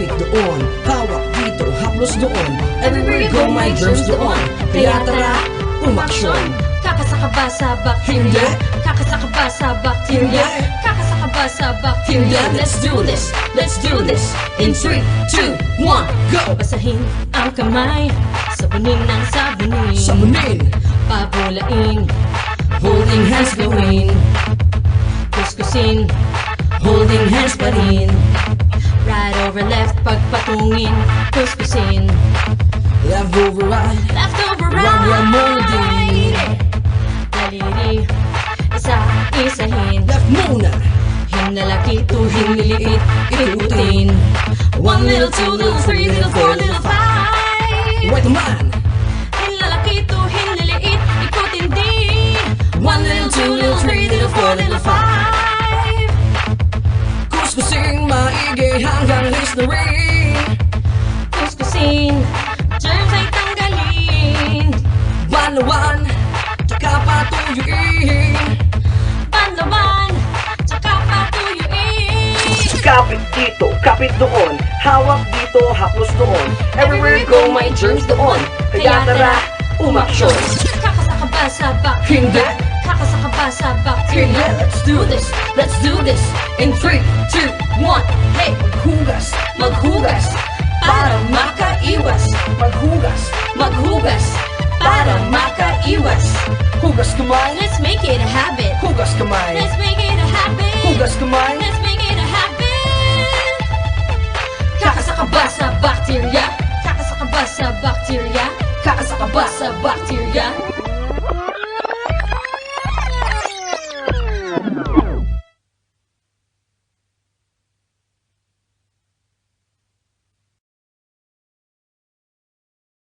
kapit doon, hawak dito, haplos doon. Everywhere you go, my germs doon. Kaya tara, umaksyon. Kakasaka ba sa bacteria? Kakasaka ba sa bacteria? Kakasaka ba sa bacteria? Let's do this, let's do this. In 3, 2, 1, go! Basahin ang kamay, sabunin ng sabunin, Samunin, pabulain, holding hands gawin. kuskusin, Holding hands pa rin. right over left, pagpatungin, kuskusin, Left over right, left over Run, run, molding. right. Daliri, isa-isahin, left muna. hinlalaki to hinliliit, ikutin. 1 little, 2 little, 3 little, 4 little, 5. Right naman. Hinlalaki to hinliliit, ikutin din. 1 little, 2 little, 3 little, 4 little, 5. Kuskusing maigi hanggang history. Kuskusin, germs ay tanggalin. Banlawan, tsaka patuyuin. Banlawan, tsaka patuyuin. Kapit dito, kapit doon. Hawak dito, haplos doon. Everywhere you go, my germs doon. Kaya tara, umaksyon. Kakasaka ba sa bacteria? Hindi. Kakasaka ba sa bacteria? Hindi. Let's do this, let's do this. In 3, 2, 1, hey! Maghugas, maghugas, para makaiwas. Maghugas, Maghugas, para makaiwas. hugas kamay. Let's make it a habit. Hugas kamay. Let's make it a habit. Hugas kamay. Let's make it a habit. Kakasaka ba sa bacteria? Kakasaka ba sa bacteria? Kakasaka ba sa bacteria?